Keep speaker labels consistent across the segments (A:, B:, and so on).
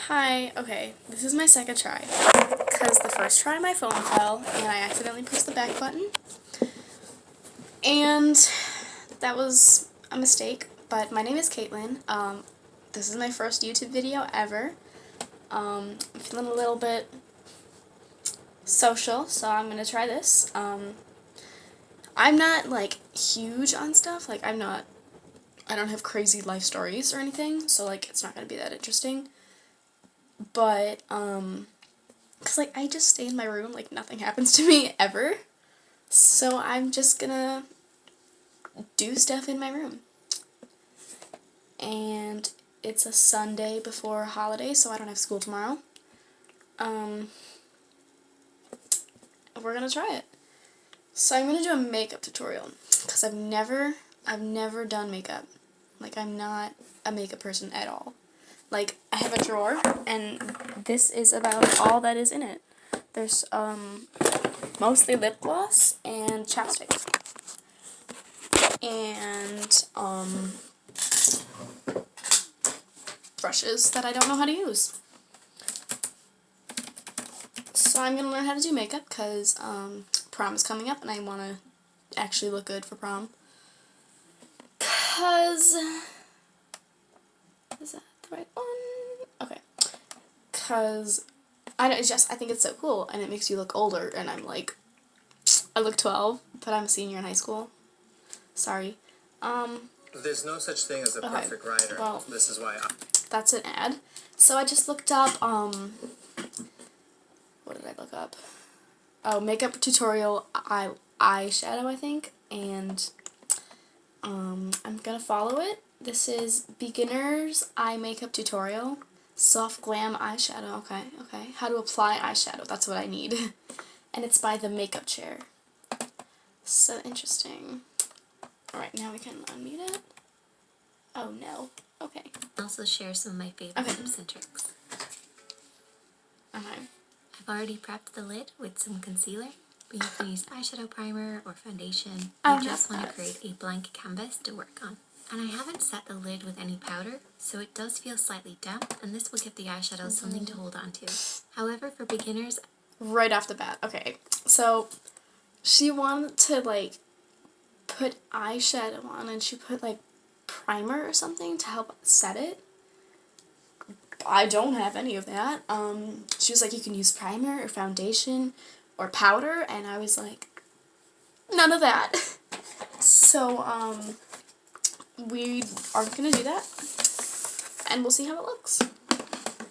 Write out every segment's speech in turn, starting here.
A: Hi, okay, this is my second try, because the first try my phone fell, and I accidentally pressed the back button, and that was a mistake, but my name is Caitlin. This is my first YouTube video ever. I'm feeling a little bit social, so I'm gonna try this. I'm not, like, huge on stuff, like, I don't have crazy life stories or anything, so, like, it's not gonna be that interesting. But, because, like, I just stay in my room, like, nothing happens to me ever. So I'm just gonna do stuff in my room. And it's a Sunday before a holiday, so I don't have school tomorrow. We're gonna try it. So I'm gonna do a makeup tutorial, because I've never done makeup. Like, I'm not a makeup person at all. Like, I have a drawer, and this is about all that is in it. There's, mostly lip gloss and chapstick. And, brushes that I don't know how to use. So I'm gonna learn how to do makeup, because, prom is coming up, and I want to actually look good for prom. Because... Is that the right one? Okay. Because I think it's so cool, and it makes you look older, and I'm like, I look 12, but I'm a senior in high school. Sorry.
B: There's no such thing as a perfect writer.
A: Well,
B: this is why
A: that's an ad. So I just looked up, what did I look up? Oh, makeup tutorial eyeshadow, I think, and, I'm gonna follow it. This is beginner's eye makeup tutorial. Soft glam eyeshadow. Okay. How to apply eyeshadow. That's what I need. And it's by the Makeup Chair. So interesting. Alright, now we can unmute it. Oh no. Okay.
C: I'll also share some of my favorite tips and tricks.
A: Okay.
C: I've already prepped the lid with some concealer, but you can use eyeshadow primer or foundation.
A: Oh,
C: You just want to create a blank canvas to work on. And I haven't set the lid with any powder, so it does feel slightly damp, and this will give the eyeshadow something to hold on to. However, for beginners...
A: Right off the bat, okay. So, she wanted to, like, put eyeshadow on, and she put, like, primer or something to help set it. I don't have any of that. She was like, you can use primer or foundation or powder, and I was like, none of that. So, we are gonna do that, and we'll see how it looks.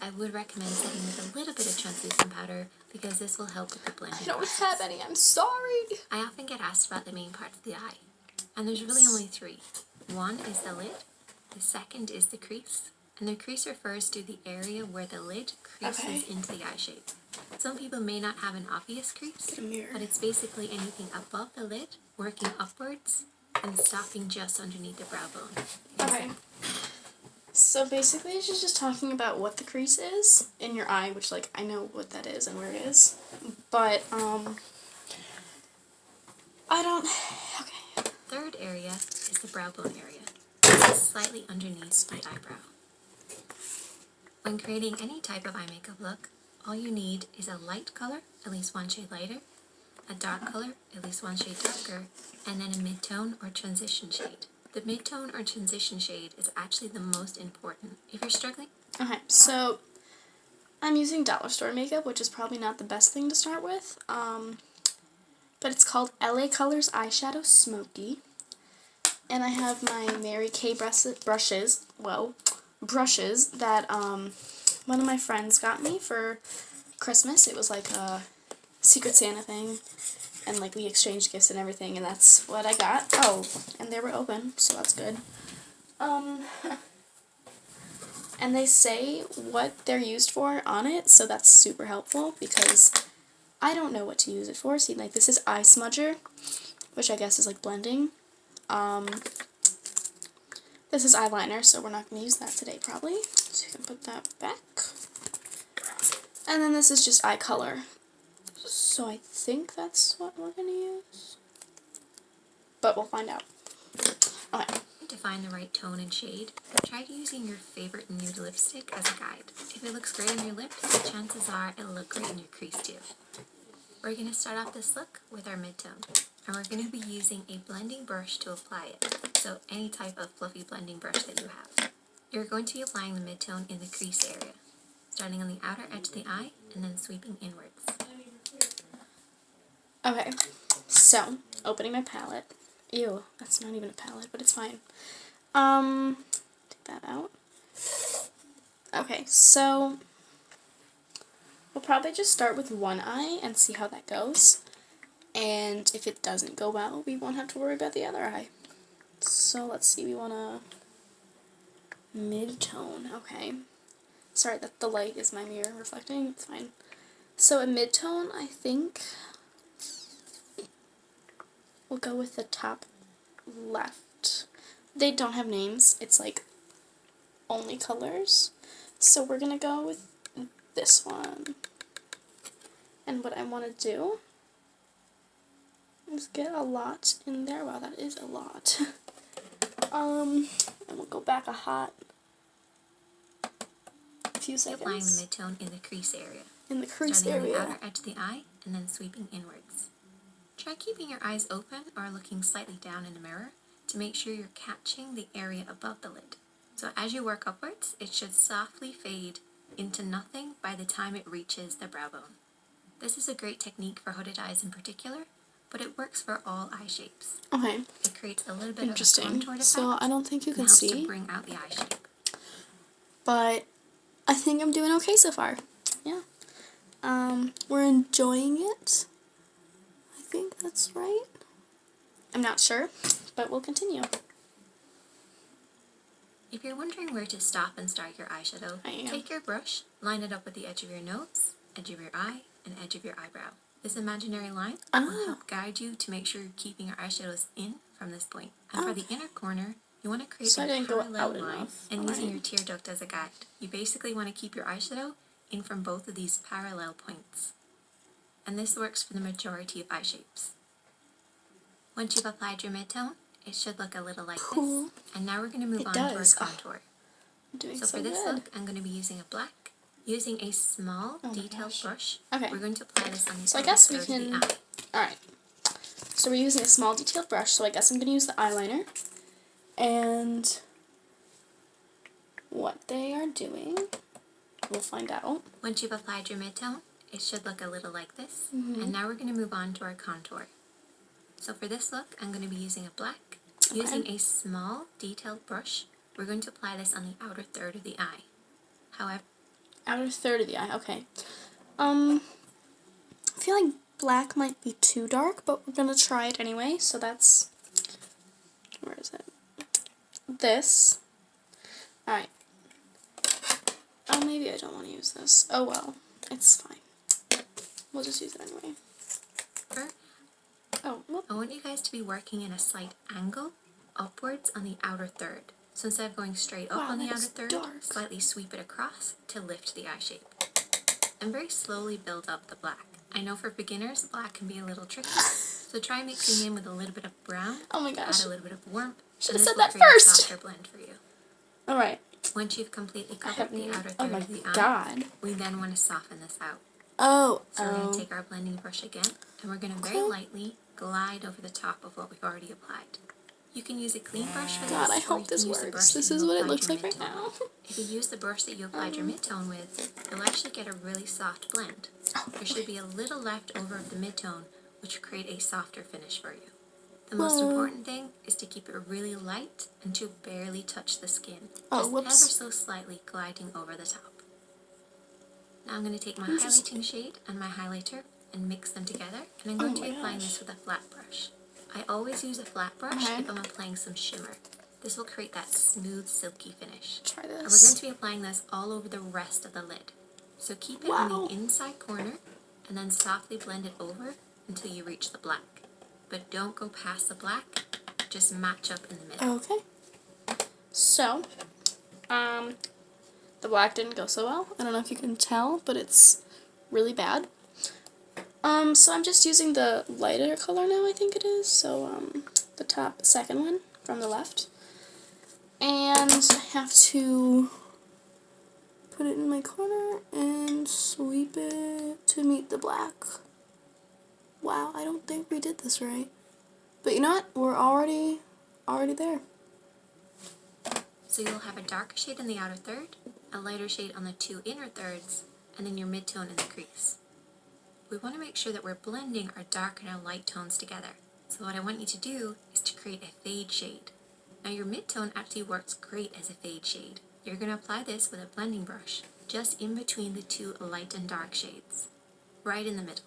C: I would recommend setting with a little bit of translucent powder, because this will help with the blending
A: I don't
C: process.
A: have any, I'm sorry.
C: I often get asked about the main parts of the eye, and there's really only three. One is the lid, the second is the crease, and the crease refers to the area where the lid creases into the eye shape. Some people may not have an obvious crease,
A: Get a mirror.
C: but it's basically anything above the lid, working upwards, and stopping just underneath the brow bone.
A: Okay. So basically she's just talking about what the crease is in your eye, which, like, I know what that is and where it is. But, I don't... Okay.
C: Third area is the brow bone area. This is slightly underneath the eyebrow. When creating any type of eye makeup look, all you need is a light color, at least one shade lighter, a dark color, at least one shade darker, and then a mid-tone or transition shade. The mid-tone or transition shade is actually the most important. If you're struggling...
A: Okay, so I'm using dollar store makeup, which is probably not the best thing to start with. But it's called LA Colors Eyeshadow Smoky. And I have my Mary Kay brushes that one of my friends got me for Christmas. It was like a Secret Santa thing, and, like, we exchanged gifts and everything, and that's what I got. Oh, and they were open, so that's good. And they say what they're used for on it, so that's super helpful, because I don't know what to use it for. See, like, this is eye smudger, which I guess is, like, blending. This is eyeliner, so we're not going to use that today, probably. So you can put that back. And then this is just eye color. So I think that's what we're going to use. But we'll find out. Okay.
C: To find the right tone and shade, try using your favorite nude lipstick as a guide. If it looks great on your lips, the chances are it'll look great in your crease too. We're going to start off this look with our mid-tone, and we're going to be using a blending brush to apply it, so any type of fluffy blending brush that you have. You're going to be applying the mid-tone in the crease area, starting on the outer edge of the eye and then sweeping inwards.
A: Okay, so opening my palette. Ew, that's not even a palette, but it's fine. Take that out. Okay, so we'll probably just start with one eye and see how that goes. And if it doesn't go well, we won't have to worry about the other eye. So let's see, we want a mid-tone, okay. Sorry that the light is my mirror reflecting, it's fine. So a mid-tone, I think we'll go with the top left. They don't have names, it's like only colors. So we're gonna go with this one. And what I want to do is get a lot in there. Wow, that is a lot. And we'll go back a few seconds.
C: Applying the mid-tone in the crease area.
A: In the crease
C: starting
A: area.
C: on the outer edge of the eye and then sweeping inwards. Try keeping your eyes open or looking slightly down in the mirror to make sure you're catching the area above the lid. So as you work upwards, it should softly fade into nothing by the time it reaches the brow bone. This is a great technique for hooded eyes in particular, but it works for all eye shapes.
A: Okay.
C: It creates a little bit of a
A: Interesting.
C: contoured effect.
A: So I don't think you
C: and
A: can
C: helps
A: see,
C: to bring out the eye shape.
A: but I think I'm doing okay so far. Yeah. We're enjoying it. I think that's right. I'm not sure, but we'll continue.
C: If you're wondering where to stop and start your eyeshadow, take your brush, line it up with the edge of your nose, edge of your eye, and edge of your eyebrow. This imaginary line will help guide you to make sure you're keeping your eyeshadows in from this point. And for the inner corner, you want to create a parallel line and using your tear duct as a guide. You basically want to keep your eyeshadow in from both of these parallel points. And this works for the majority of eye shapes. Once you've applied your mid-tone, it should look a little like this. And now we're going to move on to our contour.
A: So
C: for this look, I'm going to be using a black, using a small detailed brush.
A: Okay.
C: We're going to apply this on the
A: So I guess we can. Alright. So we're using a small detailed brush, so I guess I'm going to use the eyeliner. And what they are doing, we'll find out.
C: Once you've applied your mid-tone, it should look a little like this. And now we're going to move on to our contour. So for this look, I'm going to be using a black, using a small detailed brush. We're going to apply this on the outer third of the eye. However,
A: outer third of the eye, okay. I feel like black might be too dark, but we're going to try it anyway. So that's, where is it? This. Alright. Oh, maybe I don't want to use this. Oh well, it's fine. We'll just use it anyway. Oh, whoop.
C: I want you guys to be working in a slight angle upwards on the outer third. So instead of going straight up on the outer third, slightly sweep it across to lift the eye shape. And very slowly build up the black. I know for beginners, black can be a little tricky, so try mixing in with a little bit of brown to add a little bit of warmth.
A: Should have said that first!
C: A softer blend for you.
A: Alright.
C: Once you've completely covered the outer third of the eye, we then want to soften this out. So we're going to take our blending brush again, and we're going to very lightly glide over the top of what we've already applied. You can use a clean brush for this.
A: God, I hope this works. This is what it looks like right now.
C: If you use the brush that you applied your mid-tone with, you'll actually get a really soft blend. There should be a little left over of the mid-tone, which will create a softer finish for you. The most important thing is to keep it really light and to barely touch the skin. Just ever so slightly gliding over the top. Now I'm going to take my highlighting shade and my highlighter and mix them together, and I'm going to be applying this with a flat brush. I always use a flat brush if I'm applying some shimmer. This will create that smooth, silky finish.
A: Try this.
C: And we're going to be applying this all over the rest of the lid. So keep it on the inside corner, and then softly blend it over until you reach the black. But don't go past the black, just match up in the middle.
A: Okay. So, the black didn't go so well. I don't know if you can tell, but it's really bad. So I'm just using the lighter color now, I think it is. So, the top second one from the left. And I have to put it in my corner and sweep it to meet the black. Wow, I don't think we did this right. But you know what? We're already there.
C: So you'll have a darker shade in the outer third, a lighter shade on the 2 inner thirds, and then your mid-tone in the crease. We want to make sure that we're blending our dark and our light tones together. So what I want you to do is to create a fade shade. Now your mid-tone actually works great as a fade shade. You're going to apply this with a blending brush, just in between the 2 light and dark shades, right in the middle.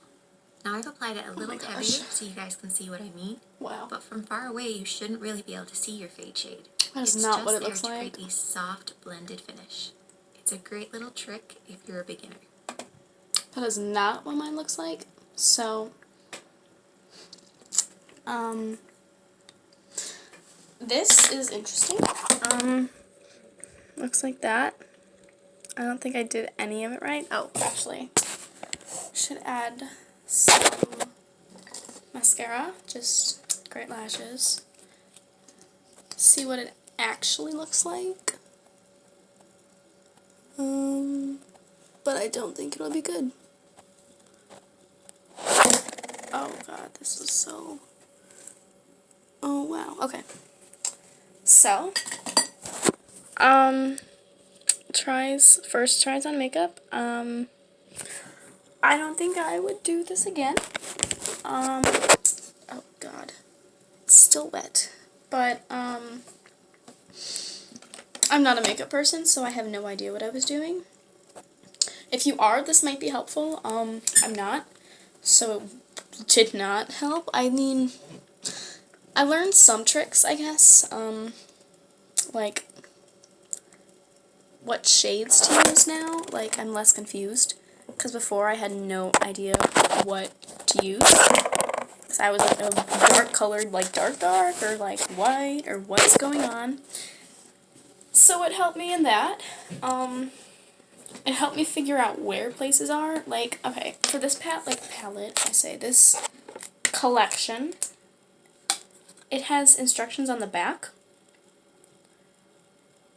C: Now I've applied it a little heavier so you guys can see what I mean.
A: Wow.
C: But from far away you shouldn't really be able to see your fade shade.
A: That is
C: It's
A: not
C: just
A: what it
C: there
A: looks
C: to
A: like.
C: create a soft blended finish. It's a great little trick if you're a beginner.
A: That is not what mine looks like. So, this is interesting. Looks like that. I don't think I did any of it right. Oh, actually, should add some mascara, just great lashes. See what it actually looks like. But I don't think it'll be good. Oh god, this is so... Oh wow, okay. So, first tries on makeup. I don't think I would do this again. Oh god, it's still wet. But, I'm not a makeup person, so I have no idea what I was doing. If you are, this might be helpful. I'm not, so it did not help. I mean, I learned some tricks, I guess, like what shades to use now. Like, I'm less confused, because before I had no idea what to use. Because I was like a dark colored, like dark, or like white, or what's going on. So it helped me in that. It helped me figure out where places are. Like, okay, for this palette, I say this collection, it has instructions on the back.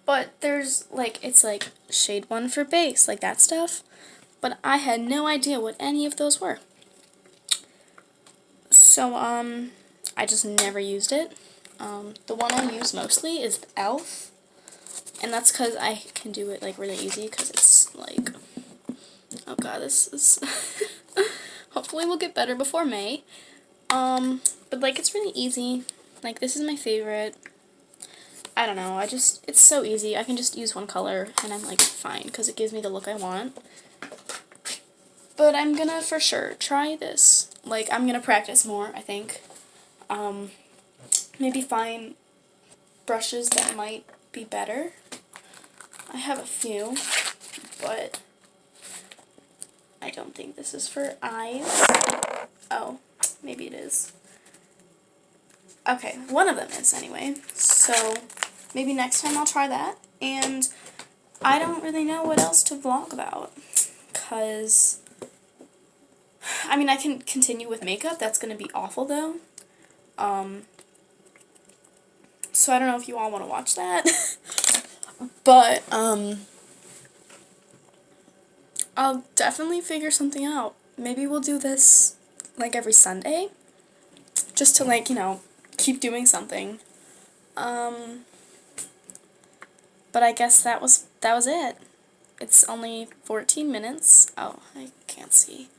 A: But there's, like, it's like shade 1 for base, like that stuff. But I had no idea what any of those were. So, I just never used it. The one I use mostly is the e.l.f. And that's because I can do it, like, really easy, because it's, like, oh god, this is, hopefully we'll get better before May. But, like, it's really easy. Like, this is my favorite. I don't know, it's so easy. I can just use one color, and I'm, like, fine, because it gives me the look I want. But I'm gonna, for sure, try this. Like, I'm gonna practice more, I think. Maybe find brushes that might be better. I have a few, but I don't think this is for eyes. Oh, maybe it is. Okay, one of them is anyway. So maybe next time I'll try that. And I don't really know what else to vlog about, because I mean, I can continue with makeup. That's going to be awful though. So I don't know if you all want to watch that. But I'll definitely figure something out. Maybe we'll do this like every Sunday, just to, like, you know, keep doing something. But I guess that was it. It's only 14 minutes. Oh, I can't see.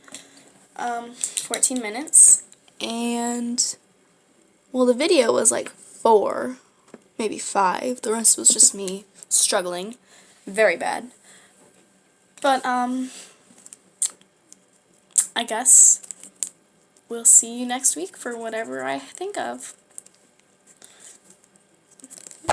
A: 14 minutes. And, well, the video was like 4, maybe 5. The rest was just me struggling very bad. But, I guess we'll see you next week for whatever I think of.